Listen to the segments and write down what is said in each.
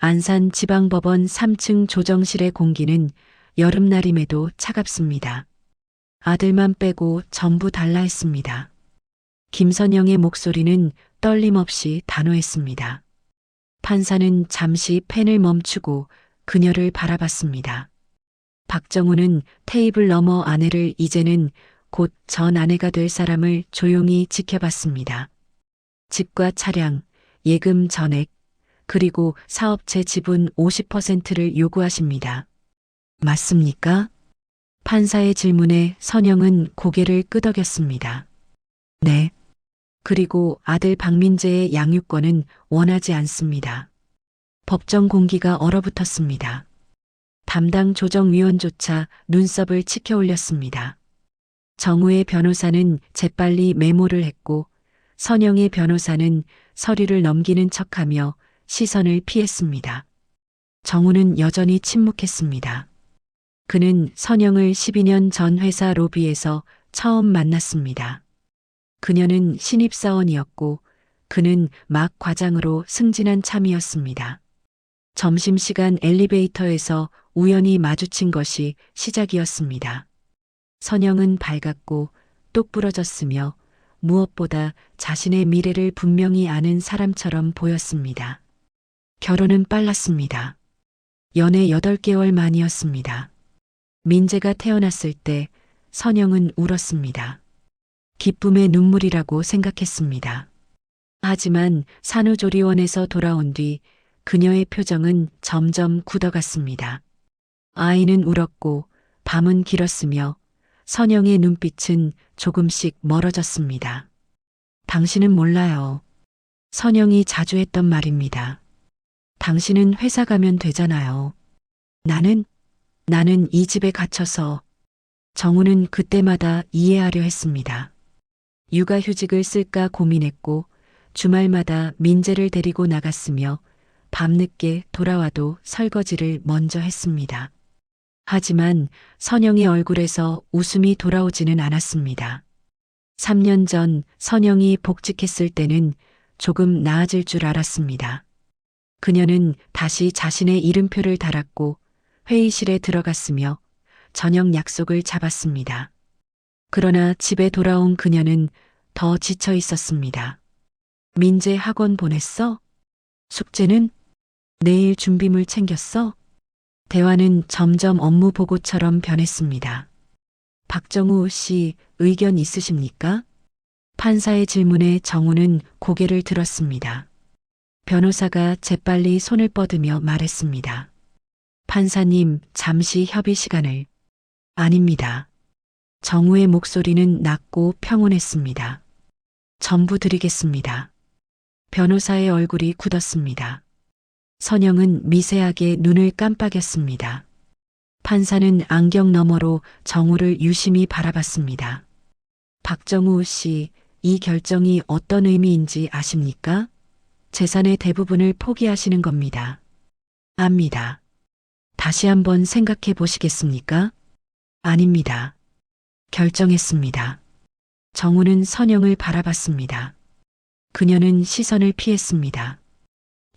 안산지방법원 3층 조정실의 공기는 여름날임에도 차갑습니다. 아들만 빼고 전부 달라 했습니다. 김선영의 목소리는 떨림 없이 단호했습니다. 판사는 잠시 펜을 멈추고 그녀를 바라봤습니다. 박정우는 테이블 너머 아내를 이제는 곧 전 아내가 될 사람을 조용히 지켜봤습니다. 집과 차량, 예금 전액, 그리고 사업체 지분 50%를 요구하십니다. 맞습니까? 판사의 질문에 선영은 고개를 끄덕였습니다. 네. 그리고 아들 박민재의 양육권은 원하지 않습니다. 법정 공기가 얼어붙었습니다. 담당 조정위원조차 눈썹을 치켜 올렸습니다. 정우의 변호사는 재빨리 메모를 했고 선영의 변호사는 서류를 넘기는 척하며 시선을 피했습니다. 정우는 여전히 침묵했습니다. 그는 선영을 12년 전 회사 로비에서 처음 만났습니다. 그녀는 신입사원이었고 그는 막 과장으로 승진한 참이었습니다. 점심시간 엘리베이터에서 우연히 마주친 것이 시작이었습니다. 선영은 밝았고 똑부러졌으며 무엇보다 자신의 미래를 분명히 아는 사람처럼 보였습니다. 결혼은 빨랐습니다. 연애 8개월 만이었습니다. 민재가 태어났을 때 선영은 울었습니다. 기쁨의 눈물이라고 생각했습니다. 하지만 산후조리원에서 돌아온 뒤 그녀의 표정은 점점 굳어갔습니다. 아이는 울었고 밤은 길었으며 선영의 눈빛은 조금씩 멀어졌습니다. 당신은 몰라요. 선영이 자주 했던 말입니다. 당신은 회사 가면 되잖아요. 나는 이 집에 갇혀서. 정우는 그때마다 이해하려 했습니다. 육아휴직을 쓸까 고민했고 주말마다 민재를 데리고 나갔으며 밤늦게 돌아와도 설거지를 먼저 했습니다. 하지만 선영의 얼굴에서 웃음이 돌아오지는 않았습니다. 3년 전 선영이 복직했을 때는 조금 나아질 줄 알았습니다. 그녀는 다시 자신의 이름표를 달았고 회의실에 들어갔으며 저녁 약속을 잡았습니다. 그러나 집에 돌아온 그녀는 더 지쳐 있었습니다. 민재 학원 보냈어? 숙제는? 내일 준비물 챙겼어? 대화는 점점 업무 보고처럼 변했습니다. 박정우 씨, 의견 있으십니까? 판사의 질문에 정우는 고개를 들었습니다. 변호사가 재빨리 손을 뻗으며 말했습니다. 판사님, 잠시 협의 시간을. 아닙니다. 정우의 목소리는 낮고 평온했습니다. 전부 드리겠습니다. 변호사의 얼굴이 굳었습니다. 선영은 미세하게 눈을 깜빡였습니다. 판사는 안경 너머로 정우를 유심히 바라봤습니다. 박정우 씨, 이 결정이 어떤 의미인지 아십니까? 재산의 대부분을 포기하시는 겁니다. 압니다. 다시 한번 생각해 보시겠습니까? 아닙니다. 결정했습니다. 정우는 선영을 바라봤습니다. 그녀는 시선을 피했습니다.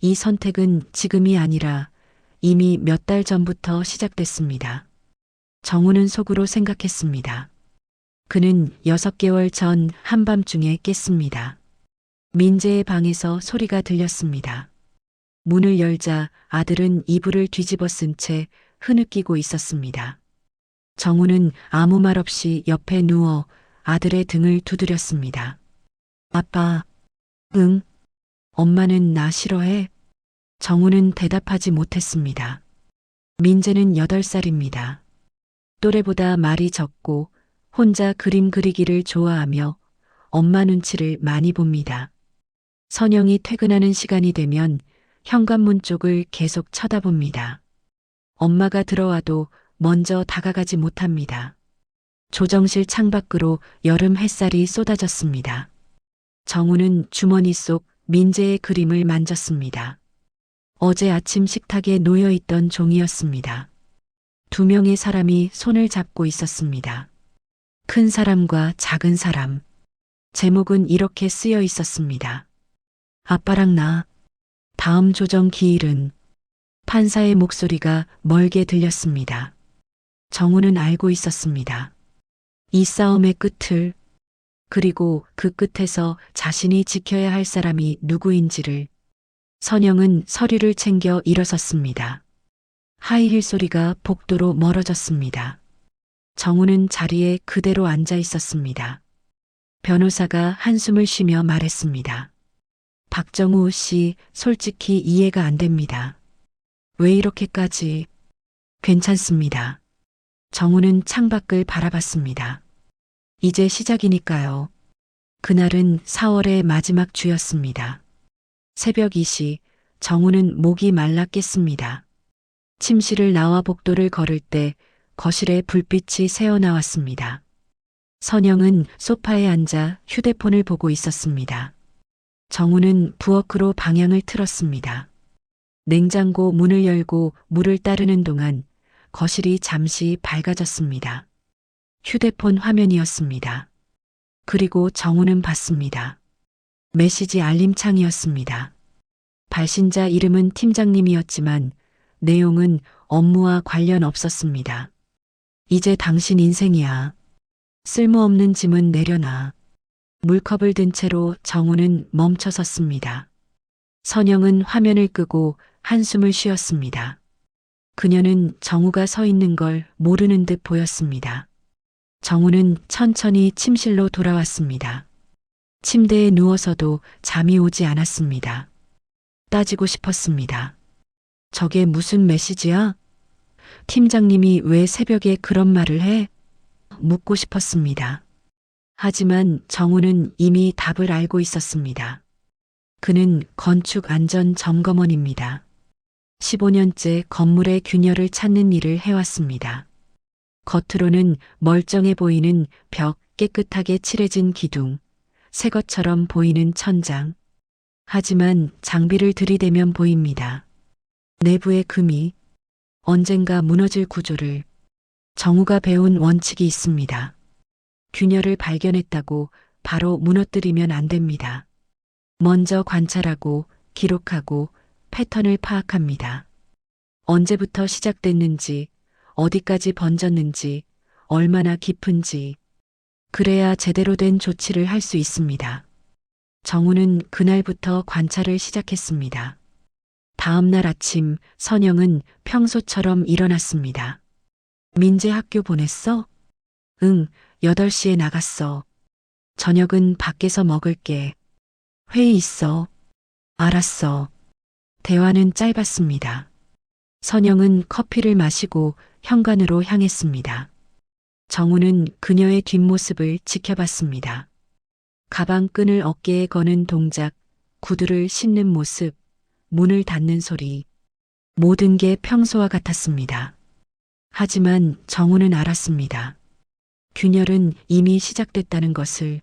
이 선택은 지금이 아니라 이미 몇 달 전부터 시작됐습니다. 정우는 속으로 생각했습니다. 그는 6개월 전 한밤중에 깼습니다. 민재의 방에서 소리가 들렸습니다. 문을 열자 아들은 이불을 뒤집어 쓴 채 흐느끼고 있었습니다. 정우는 아무 말 없이 옆에 누워 아들의 등을 두드렸습니다. 아빠, 응? 엄마는 나 싫어해? 정우는 대답하지 못했습니다. 민재는 8살입니다. 또래보다 말이 적고 혼자 그림 그리기를 좋아하며 엄마 눈치를 많이 봅니다. 선영이 퇴근하는 시간이 되면 현관문 쪽을 계속 쳐다봅니다. 엄마가 들어와도 먼저 다가가지 못합니다. 조정실 창밖으로 여름 햇살이 쏟아졌습니다. 정우는 주머니 속 민재의 그림을 만졌습니다. 어제 아침 식탁에 놓여있던 종이였습니다. 2명의 사람이 손을 잡고 있었습니다. 큰 사람과 작은 사람. 제목은 이렇게 쓰여 있었습니다. 아빠랑 나. 다음 조정 기일은. 판사의 목소리가 멀게 들렸습니다. 정우는 알고 있었습니다. 이 싸움의 끝을, 그리고 그 끝에서 자신이 지켜야 할 사람이 누구인지를. 선영은 서류를 챙겨 일어섰습니다. 하이힐 소리가 복도로 멀어졌습니다. 정우는 자리에 그대로 앉아 있었습니다. 변호사가 한숨을 쉬며 말했습니다. 박정우 씨, 솔직히 이해가 안 됩니다. 왜 이렇게까지? 괜찮습니다. 정우는 창밖을 바라봤습니다. 이제 시작이니까요. 그날은 4월의 마지막 주였습니다. 새벽 2시, 정우는 목이 말랐겠습니다. 침실을 나와 복도를 걸을 때 거실에 불빛이 새어나왔습니다. 선영은 소파에 앉아 휴대폰을 보고 있었습니다. 정우는 부엌으로 방향을 틀었습니다. 냉장고 문을 열고 물을 따르는 동안 거실이 잠시 밝아졌습니다. 휴대폰 화면이었습니다. 그리고 정우는 봤습니다. 메시지 알림창이었습니다. 발신자 이름은 팀장님이었지만 내용은 업무와 관련 없었습니다. 이제 당신 인생이야. 쓸모없는 짐은 내려놔. 물컵을 든 채로 정우는 멈춰 섰습니다. 선영은 화면을 끄고 한숨을 쉬었습니다. 그녀는 정우가 서 있는 걸 모르는 듯 보였습니다. 정우는 천천히 침실로 돌아왔습니다. 침대에 누워서도 잠이 오지 않았습니다. 따지고 싶었습니다. 저게 무슨 메시지야? 팀장님이 왜 새벽에 그런 말을 해? 묻고 싶었습니다. 하지만 정우는 이미 답을 알고 있었습니다. 그는 건축 안전 점검원입니다. 15년째 건물의 균열을 찾는 일을 해왔습니다. 겉으로는 멀쩡해 보이는 벽, 깨끗하게 칠해진 기둥, 새 것처럼 보이는 천장. 하지만 장비를 들이대면 보입니다. 내부의 금이, 언젠가 무너질 구조를. 정우가 배운 원칙이 있습니다. 균열을 발견했다고 바로 무너뜨리면 안 됩니다. 먼저 관찰하고 기록하고 패턴을 파악합니다. 언제부터 시작됐는지, 어디까지 번졌는지, 얼마나 깊은지. 그래야 제대로 된 조치를 할 수 있습니다. 정우는 그날부터 관찰을 시작했습니다. 다음 날 아침 선영은 평소처럼 일어났습니다. 민재 학교 보냈어? 응, 8시에 나갔어. 저녁은 밖에서 먹을게. 회의 있어. 알았어. 대화는 짧았습니다. 선영은 커피를 마시고 현관으로 향했습니다. 정우는 그녀의 뒷모습을 지켜봤습니다. 가방 끈을 어깨에 거는 동작, 구두를 신는 모습, 문을 닫는 소리. 모든 게 평소와 같았습니다. 하지만 정우는 알았습니다. 균열은 이미 시작됐다는 것을.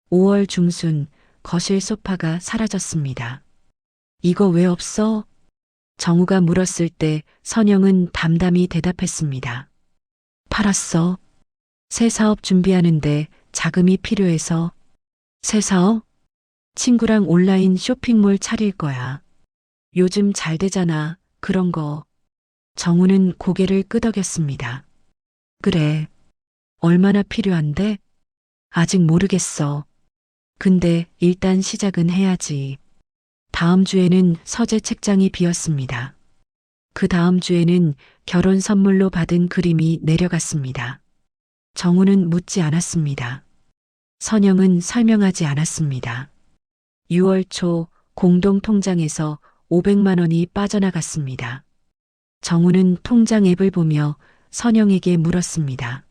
5월 중순 거실 소파가 사라졌습니다. 이거 왜 없어? 정우가 물었을 때 선영은 담담히 대답했습니다. 팔았어. 새 사업 준비하는데 자금이 필요해서. 새 사업? 친구랑 온라인 쇼핑몰 차릴 거야. 요즘 잘 되잖아, 그런 거. 정우는 고개를 끄덕였습니다. 그래. 얼마나 필요한데? 아직 모르겠어. 근데 일단 시작은 해야지. 다음 주에는 서재 책장이 비었습니다. 그 다음 주에는 결혼 선물로 받은 그림이 내려갔습니다. 정우는 묻지 않았습니다. 선영은 설명하지 않았습니다. 6월 초 공동 통장에서 500만 원이 빠져나갔습니다. 정우는 통장 앱을 보며 선영에게 물었습니다.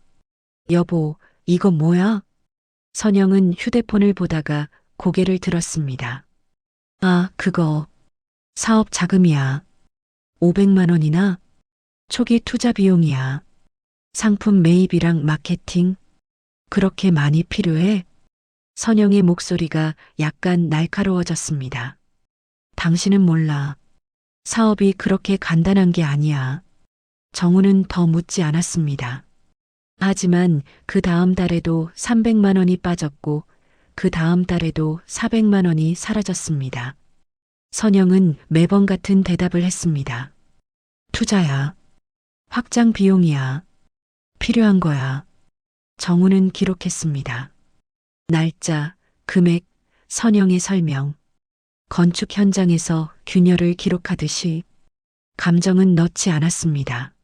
여보, 이거 뭐야? 선영은 휴대폰을 보다가 고개를 들었습니다. 아, 그거. 사업 자금이야. 500만 원이나? 초기 투자 비용이야. 상품 매입이랑 마케팅? 그렇게 많이 필요해? 선영의 목소리가 약간 날카로워졌습니다. 당신은 몰라. 사업이 그렇게 간단한 게 아니야. 정우는 더 묻지 않았습니다. 하지만 그 다음 달에도 300만 원이 빠졌고 그 다음 달에도 400만 원이 사라졌습니다. 선영은 매번 같은 대답을 했습니다. 투자야. 확장 비용이야. 필요한 거야. 정우는 기록했습니다. 날짜, 금액, 선영의 설명. 건축 현장에서 균열을 기록하듯이 감정은 넣지 않았습니다.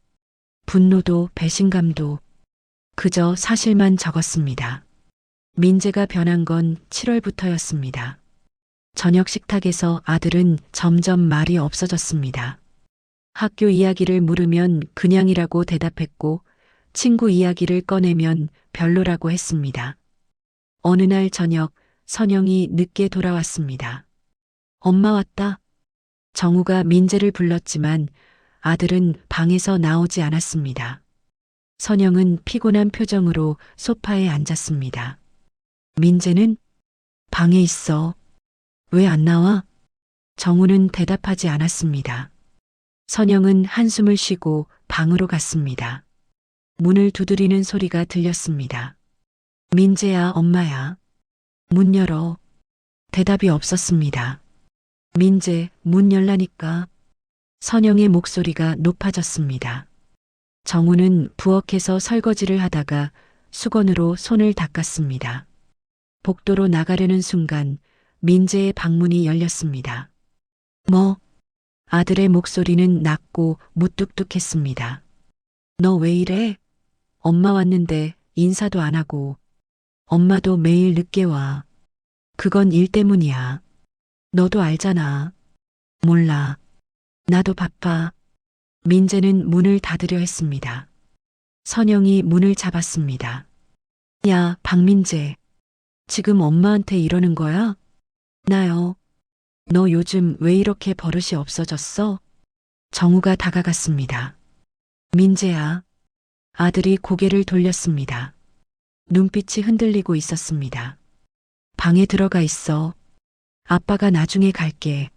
분노도 배신감도 그저 사실만 적었습니다. 민재가 변한 건 7월부터였습니다. 저녁 식탁에서 아들은 점점 말이 없어졌습니다. 학교 이야기를 물으면 그냥이라고 대답했고 친구 이야기를 꺼내면 별로라고 했습니다. 어느 날 저녁 선영이 늦게 돌아왔습니다. 엄마 왔다. 정우가 민재를 불렀지만 아들은 방에서 나오지 않았습니다. 선영은 피곤한 표정으로 소파에 앉았습니다. 민재는 방에 있어. 왜 안 나와? 정우는 대답하지 않았습니다. 선영은 한숨을 쉬고 방으로 갔습니다. 문을 두드리는 소리가 들렸습니다. 민재야, 엄마야. 문 열어. 대답이 없었습니다. 민재, 문 열라니까. 선영의 목소리가 높아졌습니다. 정우는 부엌에서 설거지를 하다가 수건으로 손을 닦았습니다. 복도로 나가려는 순간 민재의 방문이 열렸습니다. 뭐? 아들의 목소리는 낮고 무뚝뚝했습니다. 너 왜 이래? 엄마 왔는데 인사도 안 하고. 엄마도 매일 늦게 와. 그건 일 때문이야. 너도 알잖아. 몰라. 나도 바빠. 민재는 문을 닫으려 했습니다. 선영이 문을 잡았습니다. 야, 박민재. 지금 엄마한테 이러는 거야? 나요. 너 요즘 왜 이렇게 버릇이 없어졌어? 정우가 다가갔습니다. 민재야. 아들이 고개를 돌렸습니다. 눈빛이 흔들리고 있었습니다. 방에 들어가 있어. 아빠가 나중에 갈게.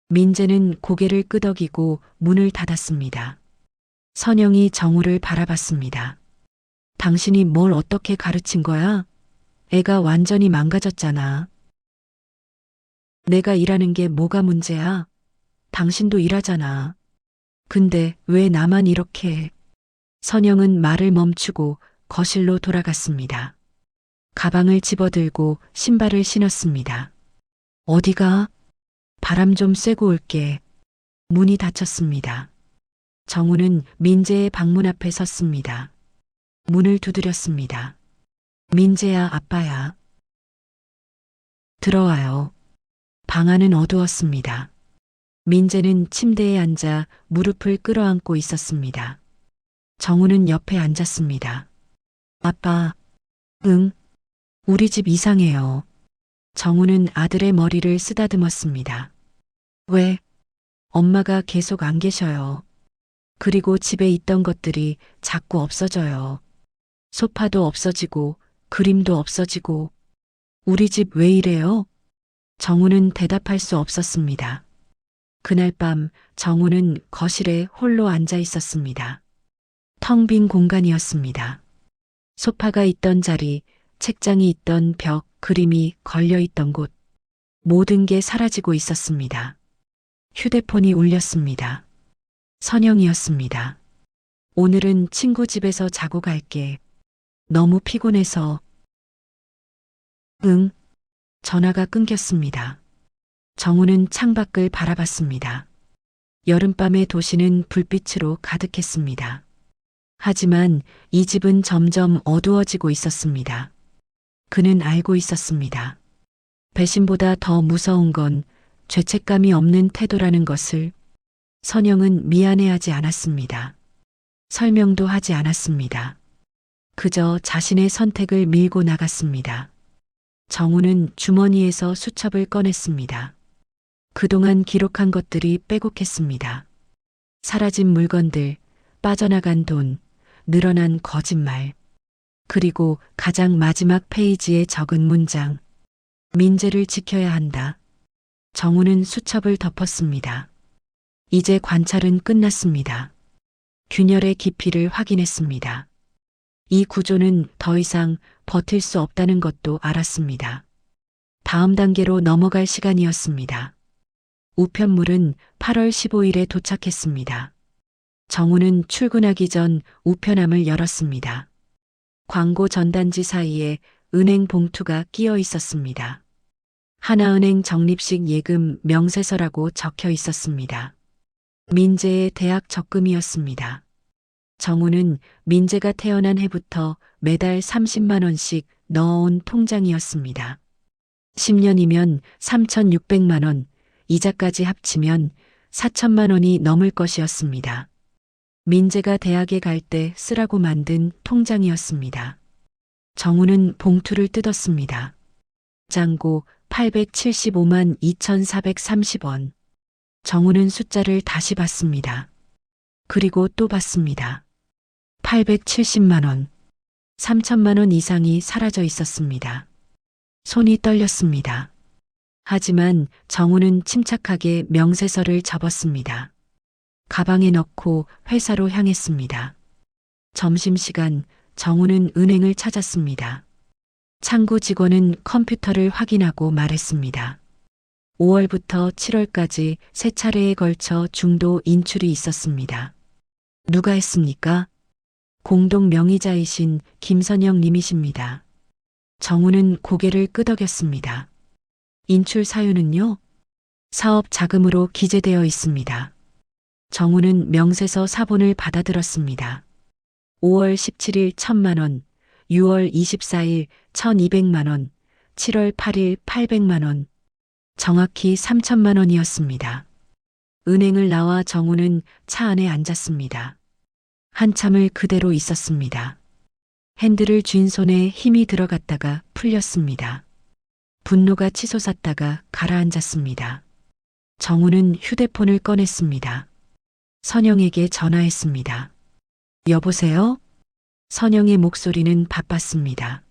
민재는 고개를 끄덕이고 문을 닫았습니다. 선영이 정우를 바라봤습니다. 당신이 뭘 어떻게 가르친 거야? 애가 완전히 망가졌잖아. 내가 일하는 게 뭐가 문제야? 당신도 일하잖아. 근데 왜 나만 이렇게 해? 선영은 말을 멈추고 거실로 돌아갔습니다. 가방을 집어들고 신발을 신었습니다. 어디가? 바람 좀 쐬고 올게. 문이 닫혔습니다. 정우는 민재의 방문 앞에 섰습니다. 문을 두드렸습니다. 민재야, 아빠야. 들어와요. 방 안은 어두웠습니다. 민재는 침대에 앉아 무릎을 끌어안고 있었습니다. 정우는 옆에 앉았습니다. 아빠, 응? 우리 집 이상해요. 정우는 아들의 머리를 쓰다듬었습니다. 왜? 엄마가 계속 안 계셔요. 그리고 집에 있던 것들이 자꾸 없어져요. 소파도 없어지고 그림도 없어지고. 우리 집 왜 이래요? 정우는 대답할 수 없었습니다. 그날 밤 정우는 거실에 홀로 앉아 있었습니다. 텅 빈 공간이었습니다. 소파가 있던 자리, 책장이 있던 벽, 그림이 걸려 있던 곳, 모든 게 사라지고 있었습니다. 휴대폰이 울렸습니다. 선영이었습니다. 오늘은 친구 집에서 자고 갈게. 너무 피곤해서. 응. 전화가 끊겼습니다. 정우는 창밖을 바라봤습니다. 여름밤의 도시는 불빛으로 가득했습니다. 하지만 이 집은 점점 어두워지고 있었습니다. 그는 알고 있었습니다. 배신보다 더 무서운 건 죄책감이 없는 태도라는 것을. 선영은 미안해하지 않았습니다. 설명도 하지 않았습니다. 그저 자신의 선택을 밀고 나갔습니다. 정우는 주머니에서 수첩을 꺼냈습니다. 그동안 기록한 것들이 빼곡했습니다. 사라진 물건들, 빠져나간 돈, 늘어난 거짓말. 그리고 가장 마지막 페이지에 적은 문장. 민재를 지켜야 한다. 정우는 수첩을 덮었습니다. 이제 관찰은 끝났습니다. 균열의 깊이를 확인했습니다. 이 구조는 더 이상 버틸 수 없다는 것도 알았습니다. 다음 단계로 넘어갈 시간이었습니다. 우편물은 8월 15일에 도착했습니다. 정우는 출근하기 전 우편함을 열었습니다. 광고 전단지 사이에 은행 봉투가 끼어 있었습니다. 하나은행 적립식 예금 명세서라고 적혀 있었습니다. 민재의 대학 적금이었습니다. 정우는 민재가 태어난 해부터 매달 30만 원씩 넣어온 통장이었습니다. 10년이면 3,600만 원, 이자까지 합치면 4천만 원이 넘을 것이었습니다. 민재가 대학에 갈 때 쓰라고 만든 통장이었습니다. 정우는 봉투를 뜯었습니다. 잔고 875만 2,430원. 정우는 숫자를 다시 봤습니다. 그리고 또 봤습니다. 870만 원. 3천만 원 이상이 사라져 있었습니다. 손이 떨렸습니다. 하지만 정우는 침착하게 명세서를 접었습니다. 가방에 넣고 회사로 향했습니다. 점심시간 정우는 은행을 찾았습니다. 창구 직원은 컴퓨터를 확인하고 말했습니다. 5월부터 7월까지 3차례에 걸쳐 중도 인출이 있었습니다. 누가 했습니까? 공동 명의자이신 김선영 님이십니다. 정우는 고개를 끄덕였습니다. 인출 사유는요? 사업 자금으로 기재되어 있습니다. 정우는 명세서 사본을 받아들었습니다. 5월 17일 1,000만 원, 6월 24일 1,200만 원, 7월 8일 800만 원, 정확히 3천만 원이었습니다. 은행을 나와 정우는 차 안에 앉았습니다. 한참을 그대로 있었습니다. 핸들을 쥔 손에 힘이 들어갔다가 풀렸습니다. 분노가 치솟았다가 가라앉았습니다. 정우는 휴대폰을 꺼냈습니다. 선영에게 전화했습니다. 여보세요? 선영의 목소리는 바빴습니다.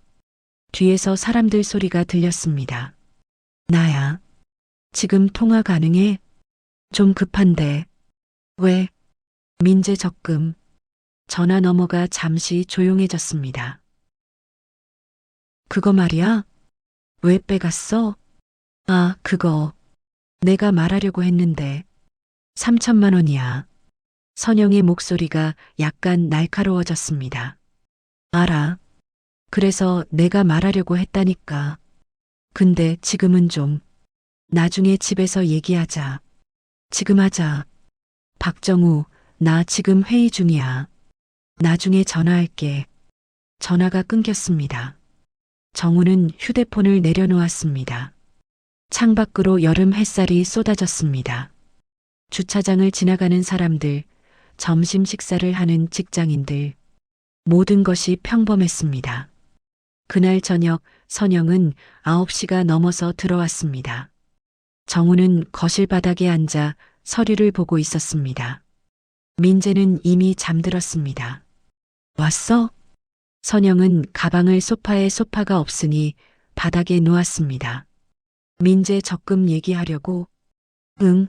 뒤에서 사람들 소리가 들렸습니다. 나야. 지금 통화 가능해? 좀 급한데. 왜? 민재 적금. 전화 너머가 잠시 조용해졌습니다. 그거 말이야? 왜 빼갔어? 아, 그거. 내가 말하려고 했는데. 3천만 원이야. 선영의 목소리가 약간 날카로워졌습니다. 알아. 그래서 내가 말하려고 했다니까. 근데 지금은 좀. 나중에 집에서 얘기하자. 지금 하자. 박정우, 나 지금 회의 중이야. 나중에 전화할게. 전화가 끊겼습니다. 정우는 휴대폰을 내려놓았습니다. 창밖으로 여름 햇살이 쏟아졌습니다. 주차장을 지나가는 사람들, 점심 식사를 하는 직장인들, 모든 것이 평범했습니다. 그날 저녁 선영은 9시가 넘어서 들어왔습니다. 정우는 거실 바닥에 앉아 서류를 보고 있었습니다. 민재는 이미 잠들었습니다. 왔어? 선영은 가방을 소파가 없으니 바닥에 놓았습니다. 민재 적금 얘기하려고? 응.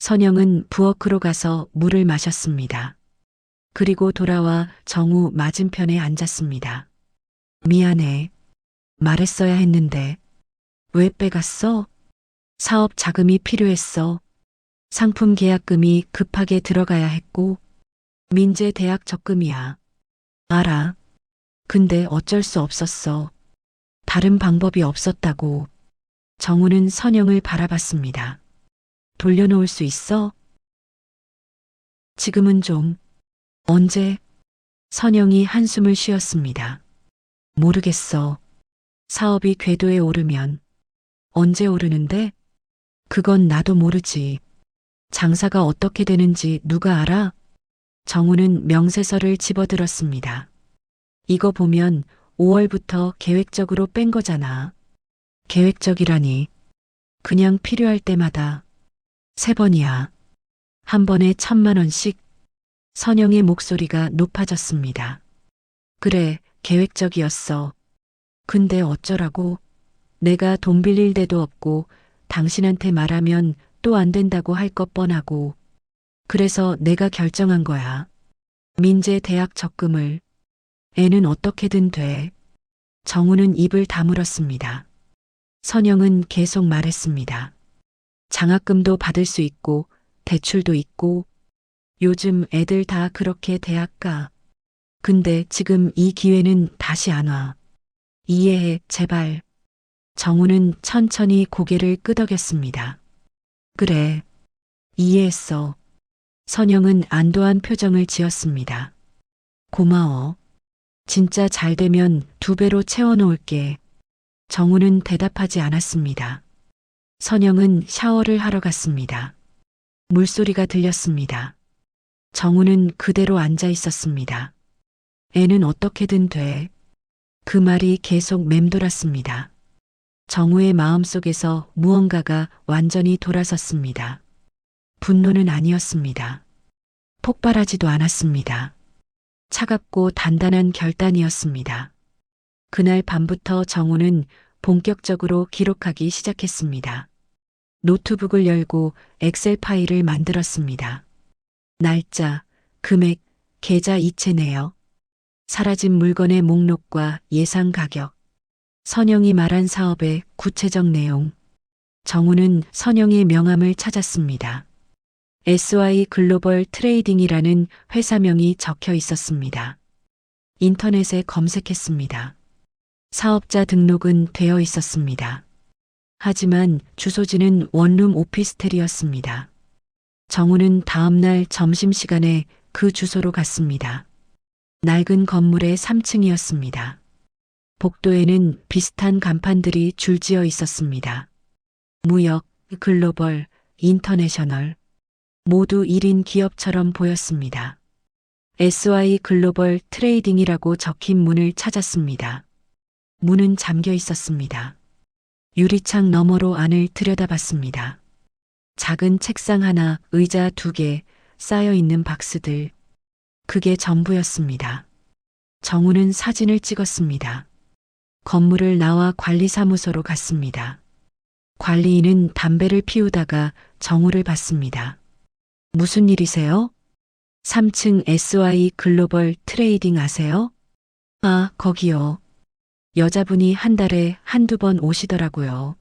선영은 부엌으로 가서 물을 마셨습니다. 그리고 돌아와 정우 맞은편에 앉았습니다. 미안해. 말했어야 했는데. 왜 빼갔어? 사업 자금이 필요했어. 상품 계약금이 급하게 들어가야 했고. 민재 대학 적금이야. 알아. 근데 어쩔 수 없었어. 다른 방법이 없었다고. 정우는 선영을 바라봤습니다. 돌려놓을 수 있어? 지금은 좀. 언제? 선영이 한숨을 쉬었습니다. 모르겠어. 사업이 궤도에 오르면. 언제 오르는데? 그건 나도 모르지. 장사가 어떻게 되는지 누가 알아? 정우는 명세서를 집어들었습니다. 이거 보면 5월부터 계획적으로 뺀 거잖아. 계획적이라니. 그냥 필요할 때마다. 3번이야. 한 번에 1,000만 원씩. 선영의 목소리가 높아졌습니다. 그래, 계획적이었어. 근데 어쩌라고? 내가 돈 빌릴 데도 없고 당신한테 말하면 또 안 된다고 할 것 뻔하고. 그래서 내가 결정한 거야. 민재 대학 적금을. 애는 어떻게든 돼. 정우는 입을 다물었습니다. 선영은 계속 말했습니다. 장학금도 받을 수 있고 대출도 있고 요즘 애들 다 그렇게 대학 가. 근데 지금 이 기회는 다시 안 와. 이해해, 제발. 정우는 천천히 고개를 끄덕였습니다. 그래, 이해했어. 선영은 안도한 표정을 지었습니다. 고마워. 진짜 잘 되면 2배로 채워놓을게. 정우는 대답하지 않았습니다. 선영은 샤워를 하러 갔습니다. 물소리가 들렸습니다. 정우는 그대로 앉아 있었습니다. 애는 어떻게든 돼. 그 말이 계속 맴돌았습니다. 정우의 마음속에서 무언가가 완전히 돌아섰습니다. 분노는 아니었습니다. 폭발하지도 않았습니다. 차갑고 단단한 결단이었습니다. 그날 밤부터 정우는 본격적으로 기록하기 시작했습니다. 노트북을 열고 엑셀 파일을 만들었습니다. 날짜, 금액, 계좌 이체 내역, 사라진 물건의 목록과 예상 가격, 선영이 말한 사업의 구체적 내용. 정우는 선영의 명함을 찾았습니다. SY 글로벌 트레이딩이라는 회사명이 적혀 있었습니다. 인터넷에 검색했습니다. 사업자 등록은 되어 있었습니다. 하지만 주소지는 원룸 오피스텔이었습니다. 정우는 다음날 점심시간에 그 주소로 갔습니다. 낡은 건물의 3층이었습니다. 복도에는 비슷한 간판들이 줄지어 있었습니다. 무역, 글로벌, 인터내셔널, 모두 1인 기업처럼 보였습니다. SY 글로벌 트레이딩이라고 적힌 문을 찾았습니다. 문은 잠겨 있었습니다. 유리창 너머로 안을 들여다봤습니다. 작은 책상 하나, 의자 2개, 쌓여 있는 박스들. 그게 전부였습니다. 정우는 사진을 찍었습니다. 건물을 나와 관리사무소로 갔습니다. 관리인은 담배를 피우다가 정우를 봤습니다. 무슨 일이세요? 3층 SY 글로벌 트레이딩 아세요? 아, 거기요. 여자분이 한 달에 1~2번 오시더라고요.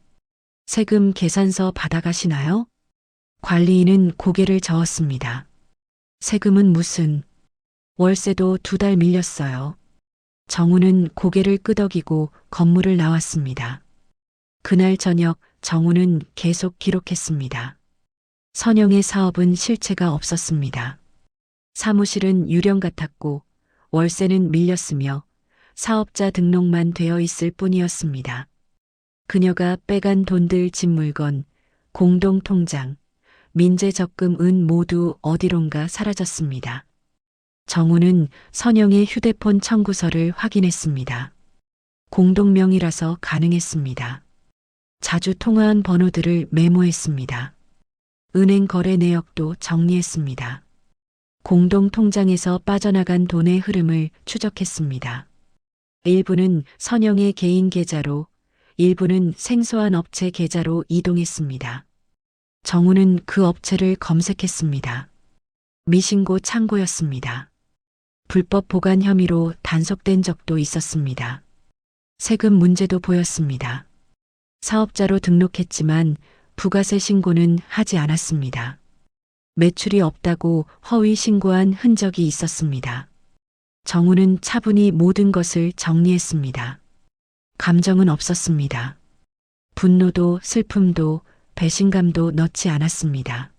세금 계산서 받아가시나요? 관리인은 고개를 저었습니다. 세금은 무슨, 월세도 2달 밀렸어요. 정우는 고개를 끄덕이고 건물을 나왔습니다. 그날 저녁 정우는 계속 기록했습니다. 선영의 사업은 실체가 없었습니다. 사무실은 유령 같았고 월세는 밀렸으며 사업자 등록만 되어 있을 뿐이었습니다. 그녀가 빼간 돈들, 집 물건, 공동통장, 민재적금, 은 모두 어디론가 사라졌습니다. 정우는 선영의 휴대폰 청구서를 확인했습니다. 공동명의라서 가능했습니다. 자주 통화한 번호들을 메모했습니다. 은행 거래 내역도 정리했습니다. 공동통장에서 빠져나간 돈의 흐름을 추적했습니다. 일부는 선영의 개인 계좌로, 일부는 생소한 업체 계좌로 이동했습니다. 정우는 그 업체를 검색했습니다. 미신고 창고였습니다. 불법 보관 혐의로 단속된 적도 있었습니다. 세금 문제도 보였습니다. 사업자로 등록했지만 부가세 신고는 하지 않았습니다. 매출이 없다고 허위 신고한 흔적이 있었습니다. 정우는 차분히 모든 것을 정리했습니다. 감정은 없었습니다. 분노도 슬픔도 배신감도 넣지 않았습니다.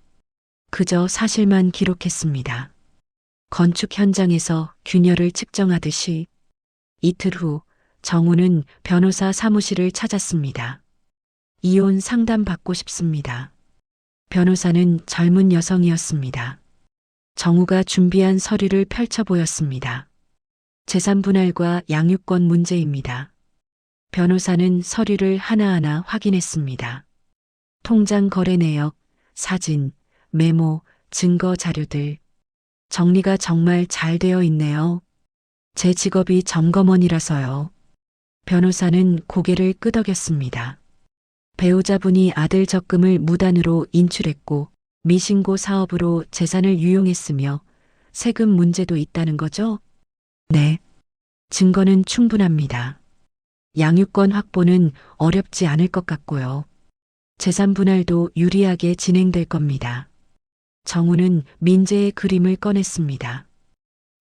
그저 사실만 기록했습니다. 건축 현장에서 균열을 측정하듯이. 이틀 후 정우는 변호사 사무실을 찾았습니다. 이혼 상담 받고 싶습니다. 변호사는 젊은 여성이었습니다. 정우가 준비한 서류를 펼쳐 보였습니다. 재산 분할과 양육권 문제입니다. 변호사는 서류를 하나하나 확인했습니다. 통장 거래 내역, 사진, 메모, 증거 자료들. 정리가 정말 잘 되어 있네요. 제 직업이 점검원이라서요. 변호사는 고개를 끄덕였습니다. 배우자분이 아들 적금을 무단으로 인출했고 미신고 사업으로 재산을 유용했으며 세금 문제도 있다는 거죠? 네. 증거는 충분합니다. 양육권 확보는 어렵지 않을 것 같고요. 재산 분할도 유리하게 진행될 겁니다. 정우는 민재의 그림을 꺼냈습니다.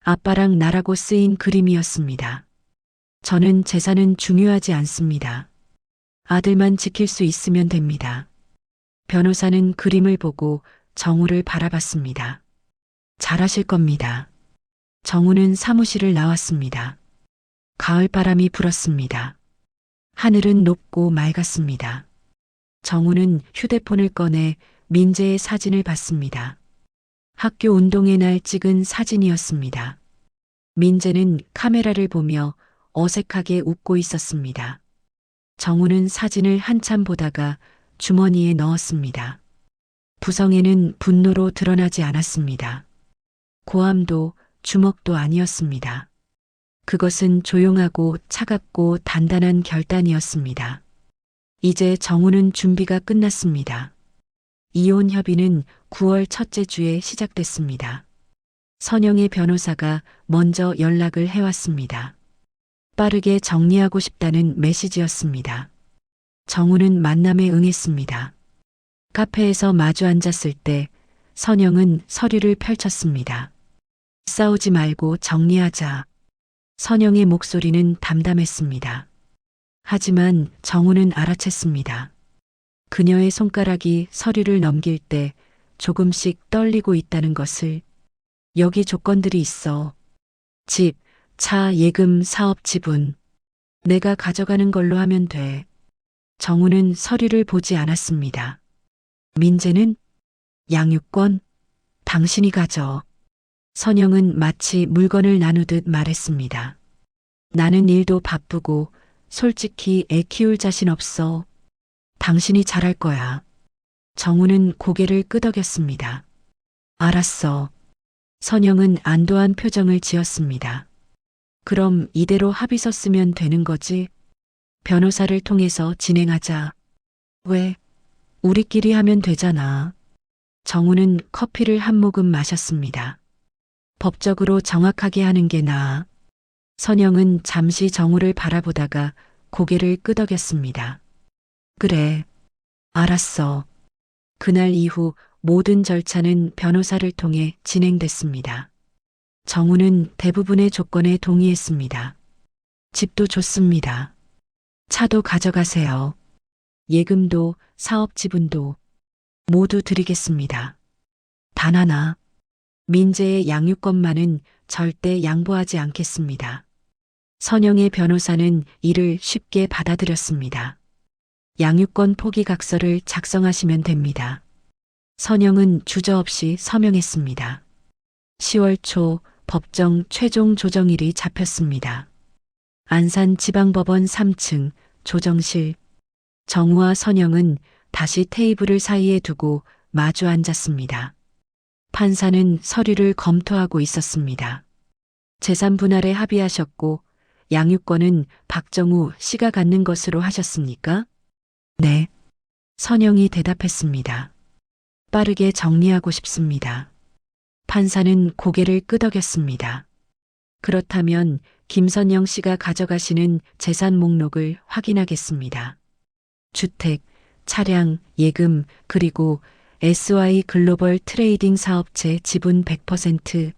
아빠랑 나라고 쓰인 그림이었습니다. 저는 재산은 중요하지 않습니다. 아들만 지킬 수 있으면 됩니다. 변호사는 그림을 보고 정우를 바라봤습니다. 잘하실 겁니다. 정우는 사무실을 나왔습니다. 가을바람이 불었습니다. 하늘은 높고 맑았습니다. 정우는 휴대폰을 꺼내 민재의 사진을 봤습니다. 학교 운동회 날 찍은 사진이었습니다. 민재는 카메라를 보며 어색하게 웃고 있었습니다. 정우는 사진을 한참 보다가 주머니에 넣었습니다. 부성에는 분노로 드러나지 않았습니다. 고함도 주먹도 아니었습니다. 그것은 조용하고 차갑고 단단한 결단이었습니다. 이제 정우는 준비가 끝났습니다. 이혼 협의는 9월 첫째 주에 시작됐습니다. 선영의 변호사가 먼저 연락을 해왔습니다. 빠르게 정리하고 싶다는 메시지였습니다. 정우는 만남에 응했습니다. 카페에서 마주 앉았을 때 선영은 서류를 펼쳤습니다. 싸우지 말고 정리하자. 선영의 목소리는 담담했습니다. 하지만 정우는 알아챘습니다. 그녀의 손가락이 서류를 넘길 때 조금씩 떨리고 있다는 것을. 여기 조건들이 있어. 집, 차, 예금, 사업 지분. 내가 가져가는 걸로 하면 돼. 정우는 서류를 보지 않았습니다. 민재는? 양육권? 당신이 가져. 선영은 마치 물건을 나누듯 말했습니다. 나는 일도 바쁘고 솔직히 애 키울 자신 없어. 당신이 잘할 거야. 정우는 고개를 끄덕였습니다. 알았어. 선영은 안도한 표정을 지었습니다. 그럼 이대로 합의서 쓰면 되는 거지? 변호사를 통해서 진행하자. 왜? 우리끼리 하면 되잖아. 정우는 커피를 한 모금 마셨습니다. 법적으로 정확하게 하는 게 나아. 선영은 잠시 정우를 바라보다가 고개를 끄덕였습니다. 그래. 알았어. 그날 이후 모든 절차는 변호사를 통해 진행됐습니다. 정우는 대부분의 조건에 동의했습니다. 집도 좋습니다. 차도 가져가세요. 예금도 사업 지분도 모두 드리겠습니다. 단 하나, 민재의 양육권만은 절대 양보하지 않겠습니다. 선영의 변호사는 이를 쉽게 받아들였습니다. 양육권 포기 각서를 작성하시면 됩니다. 선영은 주저없이 서명했습니다. 10월 초 법정 최종 조정일이 잡혔습니다. 안산지방법원 3층 조정실. 정우와 선영은 다시 테이블을 사이에 두고 마주 앉았습니다. 판사는 서류를 검토하고 있었습니다. 재산 분할에 합의하셨고 양육권은 박정우 씨가 갖는 것으로 하셨습니까? 네. 선영이 대답했습니다. 빠르게 정리하고 싶습니다. 판사는 고개를 끄덕였습니다. 그렇다면 김선영 씨가 가져가시는 재산 목록을 확인하겠습니다. 주택, 차량, 예금, 그리고 SY 글로벌 트레이딩 사업체 지분 100%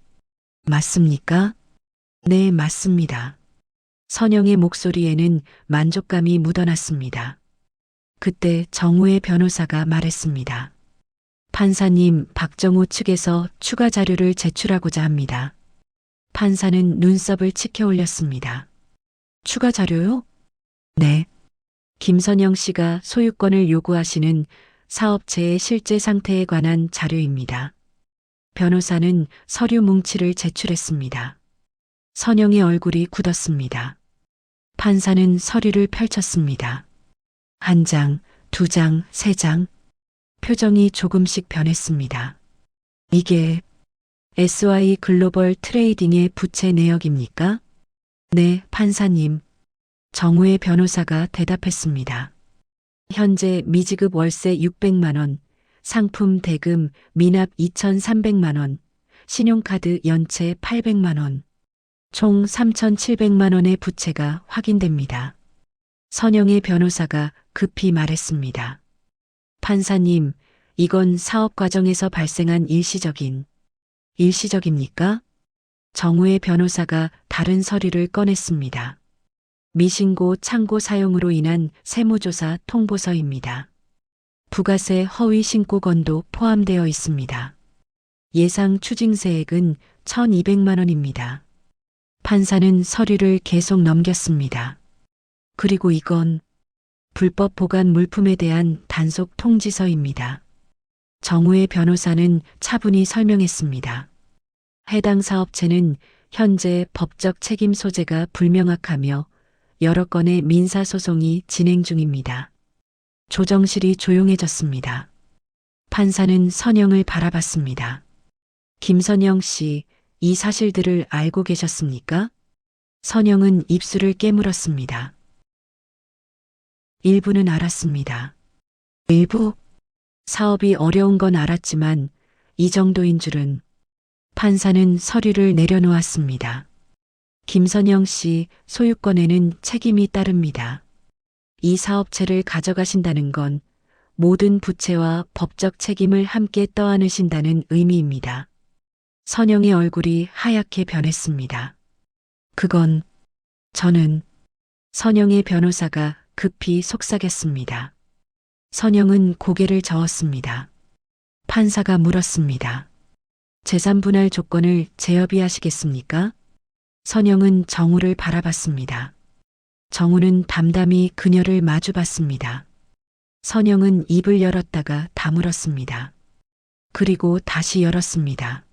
맞습니까? 네, 맞습니다. 선영의 목소리에는 만족감이 묻어났습니다. 그때 정우의 변호사가 말했습니다. 판사님, 박정우 측에서 추가 자료를 제출하고자 합니다. 판사는 눈썹을 치켜 올렸습니다. 추가 자료요? 네. 김선영 씨가 소유권을 요구하시는 사업체의 실제 상태에 관한 자료입니다. 변호사는 서류 뭉치를 제출했습니다. 선영의 얼굴이 굳었습니다. 판사는 서류를 펼쳤습니다. 한 장, 두 장, 세 장. 표정이 조금씩 변했습니다. 이게 SY 글로벌 트레이딩의 부채 내역입니까? 네, 판사님. 정우의 변호사가 대답했습니다. 현재 미지급 월세 600만 원, 상품 대금 미납 2,300만 원, 신용카드 연체 800만 원, 총 3,700만 원의 부채가 확인됩니다. 선영의 변호사가 급히 말했습니다. 판사님, 이건 사업 과정에서 발생한 일시적입니까? 정우의 변호사가 다른 서류를 꺼냈습니다. 미신고 창고 사용으로 인한 세무조사 통보서입니다. 부가세 허위 신고건도 포함되어 있습니다. 예상 추징세액은 1,200만 원입니다. 판사는 서류를 계속 넘겼습니다. 그리고 이건 불법 보관 물품에 대한 단속 통지서입니다. 정우의 변호사는 차분히 설명했습니다. 해당 사업체는 현재 법적 책임 소재가 불명확하며 여러 건의 민사소송이 진행 중입니다. 조정실이 조용해졌습니다. 판사는 선영을 바라봤습니다. 김선영 씨, 이 사실들을 알고 계셨습니까? 선영은 입술을 깨물었습니다. 일부는 알았습니다. 일부? 사업이 어려운 건 알았지만 이 정도인 줄은. 판사는 서류를 내려놓았습니다. 김선영 씨 소유권에는 책임이 따릅니다. 이 사업체를 가져가신다는 건 모든 부채와 법적 책임을 함께 떠안으신다는 의미입니다. 선영의 얼굴이 하얗게 변했습니다. 그건 저는 선영의 변호사가 급히 속삭였습니다. 선영은 고개를 저었습니다. 판사가 물었습니다. 재산 분할 조건을 재협의하시겠습니까? 선영은 정우를 바라봤습니다. 정우는 담담히 그녀를 마주봤습니다. 선영은 입을 열었다가 다물었습니다. 그리고 다시 열었습니다.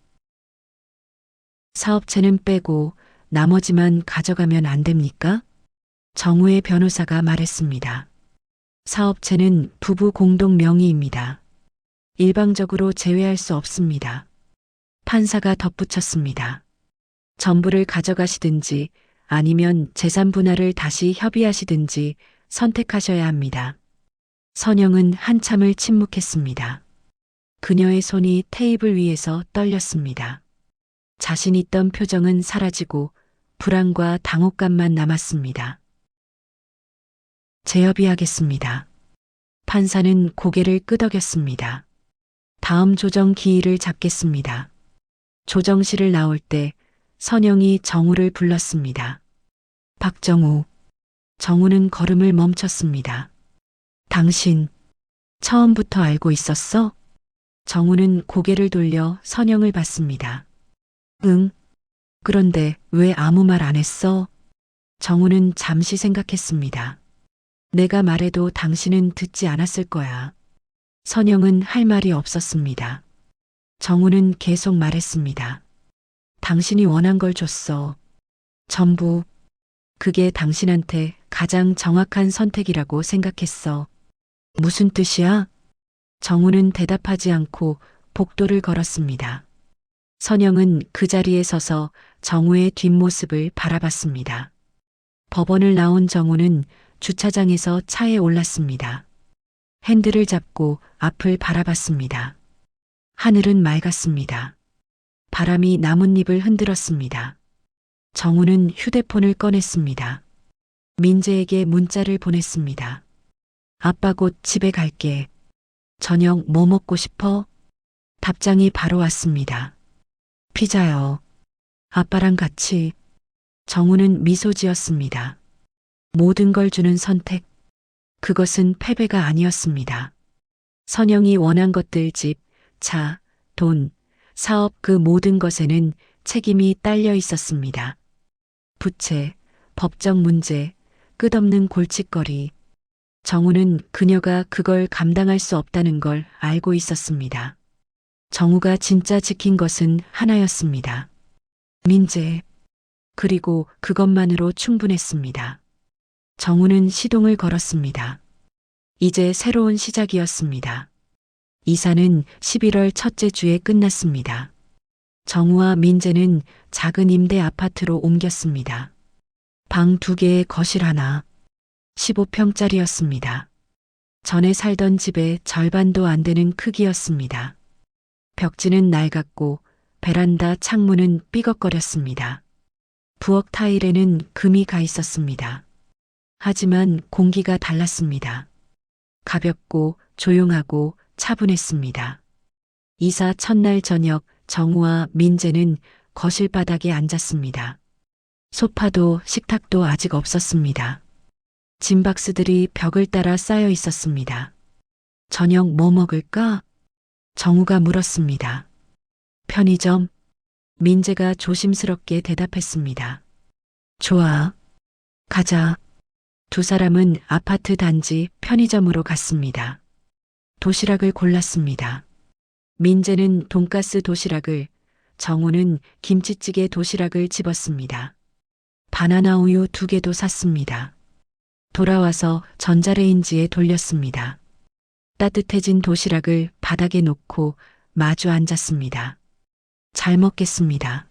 사업체는 빼고 나머지만 가져가면 안 됩니까? 정우의 변호사가 말했습니다. 사업체는 부부 공동 명의입니다. 일방적으로 제외할 수 없습니다. 판사가 덧붙였습니다. 전부를 가져가시든지 아니면 재산 분할을 다시 협의하시든지 선택하셔야 합니다. 선영은 한참을 침묵했습니다. 그녀의 손이 테이블 위에서 떨렸습니다. 자신 있던 표정은 사라지고 불안과 당혹감만 남았습니다. 재협의하겠습니다. 판사는 고개를 끄덕였습니다. 다음 조정 기일을 잡겠습니다. 조정실을 나올 때 선영이 정우를 불렀습니다. 박정우. 정우는 걸음을 멈췄습니다. 당신 처음부터 알고 있었어? 정우는 고개를 돌려 선영을 봤습니다. 응. 그런데 왜 아무 말 안 했어? 정우는 잠시 생각했습니다. 내가 말해도 당신은 듣지 않았을 거야. 선영은 할 말이 없었습니다. 정우는 계속 말했습니다. 당신이 원한 걸 줬어. 전부. 그게 당신한테 가장 정확한 선택이라고 생각했어. 무슨 뜻이야? 정우는 대답하지 않고 복도를 걸었습니다. 선영은 그 자리에 서서 정우의 뒷모습을 바라봤습니다. 법원을 나온 정우는 주차장에서 차에 올랐습니다. 핸들을 잡고 앞을 바라봤습니다. 하늘은 맑았습니다. 바람이 나뭇잎을 흔들었습니다. 정우는 휴대폰을 꺼냈습니다. 민재에게 문자를 보냈습니다. 아빠 곧 집에 갈게. 저녁 뭐 먹고 싶어? 답장이 바로 왔습니다. 피자요. 아빠랑 같이. 정우는 미소 지었습니다. 모든 걸 주는 선택. 그것은 패배가 아니었습니다. 선영이 원한 것들 집, 차, 돈, 사업 그 모든 것에는 책임이 딸려 있었습니다. 부채, 법적 문제, 끝없는 골칫거리. 정우는 그녀가 그걸 감당할 수 없다는 걸 알고 있었습니다. 정우가 진짜 지킨 것은 하나였습니다. 민재. 그리고 그것만으로 충분했습니다. 정우는 시동을 걸었습니다. 이제 새로운 시작이었습니다. 이사는 11월 첫째 주에 끝났습니다. 정우와 민재는 작은 임대 아파트로 옮겼습니다. 방 2개에 거실 하나, 15평짜리였습니다. 전에 살던 집의 절반도 안 되는 크기였습니다. 벽지는 낡았고 베란다 창문은 삐걱거렸습니다. 부엌 타일에는 금이 가 있었습니다. 하지만 공기가 달랐습니다. 가볍고 조용하고 차분했습니다. 이사 첫날 저녁 정우와 민재는 거실 바닥에 앉았습니다. 소파도 식탁도 아직 없었습니다. 짐 박스들이 벽을 따라 쌓여 있었습니다. 저녁 뭐 먹을까? 정우가 물었습니다. 편의점. 민재가 조심스럽게 대답했습니다. 좋아. 가자. 두 사람은 아파트 단지 편의점으로 갔습니다. 도시락을 골랐습니다. 민재는 돈가스 도시락을, 정우는 김치찌개 도시락을 집었습니다. 바나나 우유 2개도 샀습니다. 돌아와서 전자레인지에 돌렸습니다. 따뜻해진 도시락을 바닥에 놓고 마주 앉았습니다. 잘 먹겠습니다.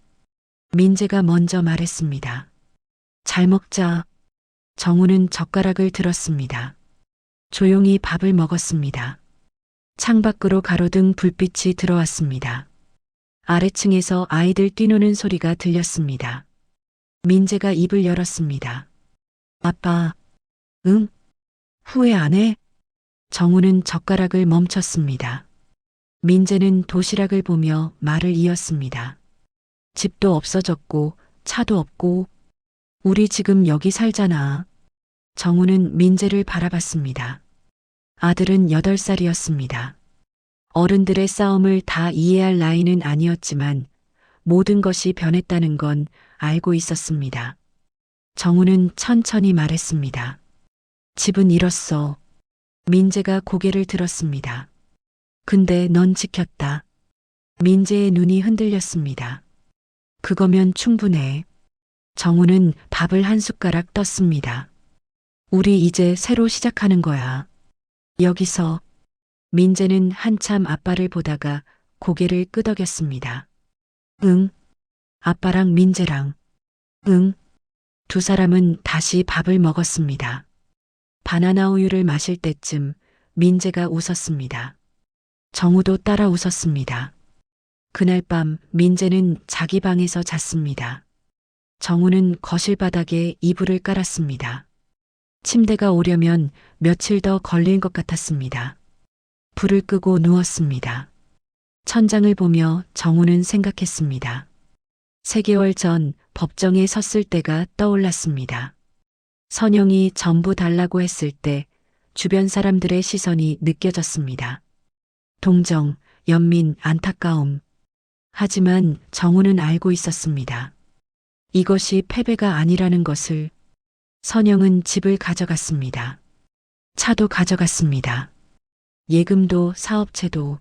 민재가 먼저 말했습니다. 잘 먹자. 정우는 젓가락을 들었습니다. 조용히 밥을 먹었습니다. 창밖으로 가로등 불빛이 들어왔습니다. 아래층에서 아이들 뛰노는 소리가 들렸습니다. 민재가 입을 열었습니다. 아빠, 응? 후회 안 해? 정우는 젓가락을 멈췄습니다. 민재는 도시락을 보며 말을 이었습니다. 집도 없어졌고 차도 없고 우리 지금 여기 살잖아. 정우는 민재를 바라봤습니다. 아들은 8살이었습니다. 어른들의 싸움을 다 이해할 나이는 아니었지만 모든 것이 변했다는 건 알고 있었습니다. 정우는 천천히 말했습니다. 집은 잃었어. 민재가 고개를 들었습니다. 근데 넌 지켰다. 민재의 눈이 흔들렸습니다. 그거면 충분해. 정우는 밥을 한 숟가락 떴습니다. 우리 이제 새로 시작하는 거야. 여기서. 민재는 한참 아빠를 보다가 고개를 끄덕였습니다. 응. 아빠랑 민재랑. 응. 두 사람은 다시 밥을 먹었습니다. 바나나 우유를 마실 때쯤 민재가 웃었습니다. 정우도 따라 웃었습니다. 그날 밤 민재는 자기 방에서 잤습니다. 정우는 거실 바닥에 이불을 깔았습니다. 침대가 오려면 며칠 더 걸릴 것 같았습니다. 불을 끄고 누웠습니다. 천장을 보며 정우는 생각했습니다. 3개월 전 법정에 섰을 때가 떠올랐습니다. 선영이 전부 달라고 했을 때 주변 사람들의 시선이 느껴졌습니다. 동정, 연민, 안타까움. 하지만 정우는 알고 있었습니다. 이것이 패배가 아니라는 것을. 선영은 집을 가져갔습니다. 차도 가져갔습니다. 예금도 사업체도.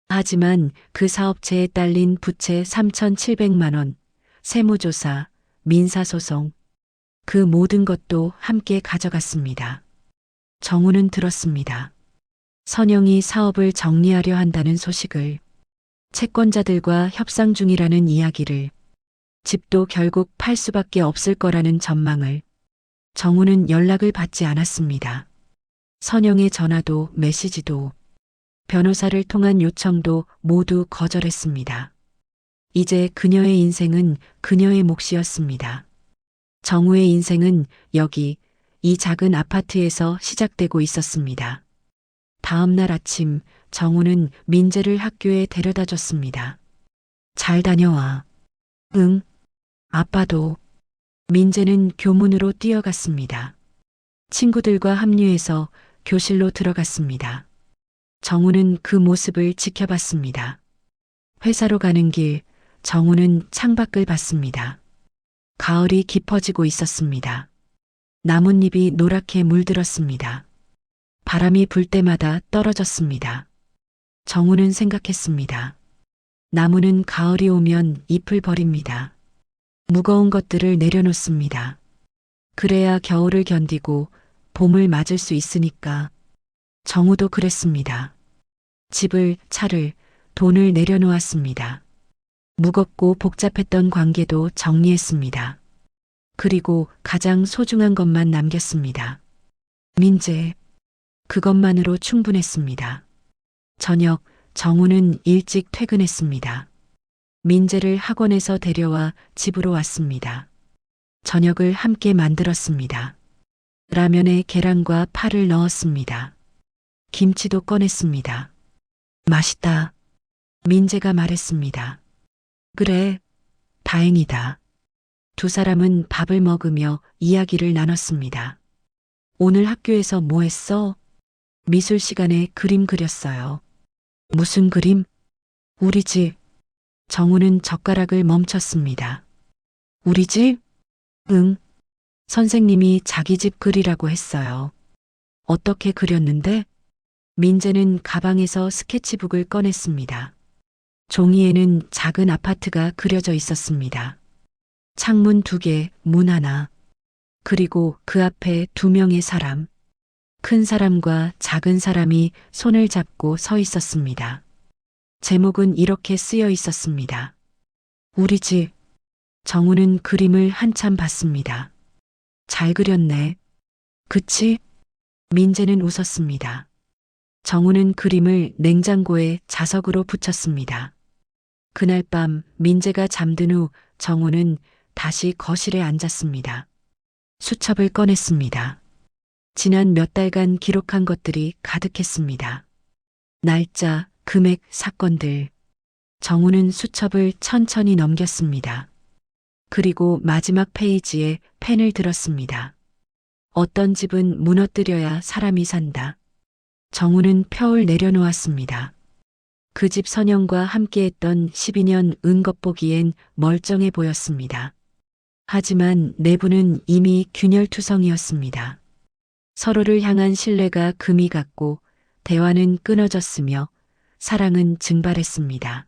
하지만 그 사업체에 딸린 부채 3,700만 원, 세무조사, 민사소송. 그 모든 것도 함께 가져갔습니다. 정우는 들었습니다. 선영이 사업을 정리하려 한다는 소식을, 채권자들과 협상 중이라는 이야기를, 집도 결국 팔 수밖에 없을 거라는 전망을. 정우는 연락을 받지 않았습니다. 선영의 전화도 메시지도 변호사를 통한 요청도 모두 거절했습니다. 이제 그녀의 인생은 그녀의 몫이었습니다. 정우의 인생은 여기 이 작은 아파트에서 시작되고 있었습니다. 다음 날 아침 정우는 민재를 학교에 데려다 줬습니다. 잘 다녀와. 응. 아빠도. 민재는 교문으로 뛰어갔습니다. 친구들과 합류해서 교실로 들어갔습니다. 정우는 그 모습을 지켜봤습니다. 회사로 가는 길, 정우는 창밖을 봤습니다. 가을이 깊어지고 있었습니다. 나뭇잎이 노랗게 물들었습니다. 바람이 불 때마다 떨어졌습니다. 정우는 생각했습니다. 나무는 가을이 오면 잎을 버립니다. 무거운 것들을 내려놓습니다. 그래야 겨울을 견디고 봄을 맞을 수 있으니까. 정우도 그랬습니다. 집을, 차를, 돈을 내려놓았습니다. 무겁고 복잡했던 관계도 정리했습니다. 그리고 가장 소중한 것만 남겼습니다. 민재. 그것만으로 충분했습니다. 저녁, 정우는 일찍 퇴근했습니다. 민재를 학원에서 데려와 집으로 왔습니다. 저녁을 함께 만들었습니다. 라면에 계란과 파를 넣었습니다. 김치도 꺼냈습니다. 맛있다. 민재가 말했습니다. 그래, 다행이다. 두 사람은 밥을 먹으며 이야기를 나눴습니다. 오늘 학교에서 뭐 했어? 미술 시간에 그림 그렸어요. 무슨 그림? 우리 집. 정우는 젓가락을 멈췄습니다. 우리 집? 응. 선생님이 자기 집 그리라고 했어요. 어떻게 그렸는데? 민재는 가방에서 스케치북을 꺼냈습니다. 종이에는 작은 아파트가 그려져 있었습니다. 창문 2개, 문 하나. 그리고 그 앞에 2명의 사람. 큰 사람과 작은 사람이 손을 잡고 서 있었습니다. 제목은 이렇게 쓰여 있었습니다. 우리 집. 정우는 그림을 한참 봤습니다. 잘 그렸네. 그치? 민재는 웃었습니다. 정우는 그림을 냉장고에 자석으로 붙였습니다. 그날 밤 민재가 잠든 후 정우는 다시 거실에 앉았습니다. 수첩을 꺼냈습니다. 지난 몇 달간 기록한 것들이 가득했습니다. 날짜, 금액, 사건들. 정우는 수첩을 천천히 넘겼습니다. 그리고 마지막 페이지에 펜을 들었습니다. 어떤 집은 무너뜨려야 사람이 산다. 정우는 펴을 내려놓았습니다. 그 집 선영과 함께했던 12년 은겉보기엔 멀쩡해 보였습니다. 하지만 내부는 이미 균열투성이었습니다. 서로를 향한 신뢰가 금이 갔고 대화는 끊어졌으며 사랑은 증발했습니다.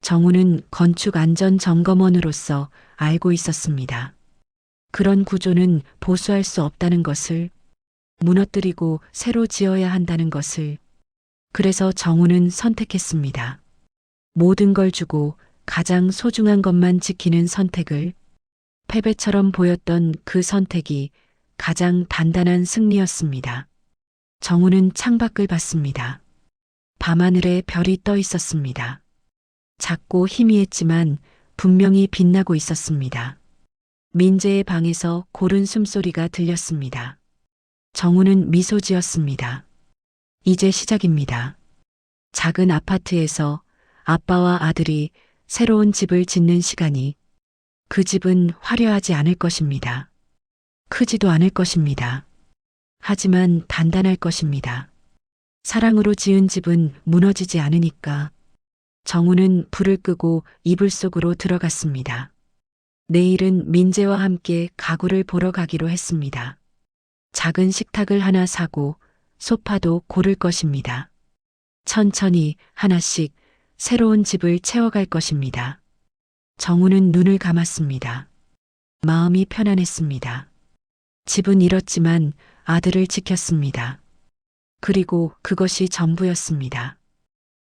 정우는 건축 안전 점검원으로서 알고 있었습니다. 그런 구조는 보수할 수 없다는 것을, 무너뜨리고 새로 지어야 한다는 것을. 그래서 정우는 선택했습니다. 모든 걸 주고 가장 소중한 것만 지키는 선택을. 패배처럼 보였던 그 선택이 가장 단단한 승리였습니다. 정우는 창밖을 봤습니다. 밤하늘에 별이 떠 있었습니다. 작고 희미했지만 분명히 빛나고 있었습니다. 민재의 방에서 고른 숨소리가 들렸습니다. 정우는 미소 지었습니다. 이제 시작입니다. 작은 아파트에서 아빠와 아들이 새로운 집을 짓는 시간이. 그 집은 화려하지 않을 것입니다. 크지도 않을 것입니다. 하지만 단단할 것입니다. 사랑으로 지은 집은 무너지지 않으니까. 정우는 불을 끄고 이불 속으로 들어갔습니다. 내일은 민재와 함께 가구를 보러 가기로 했습니다. 작은 식탁을 하나 사고 소파도 고를 것입니다. 천천히 하나씩 새로운 집을 채워갈 것입니다. 정우는 눈을 감았습니다. 마음이 편안했습니다. 집은 잃었지만 아들을 지켰습니다. 그리고 그것이 전부였습니다.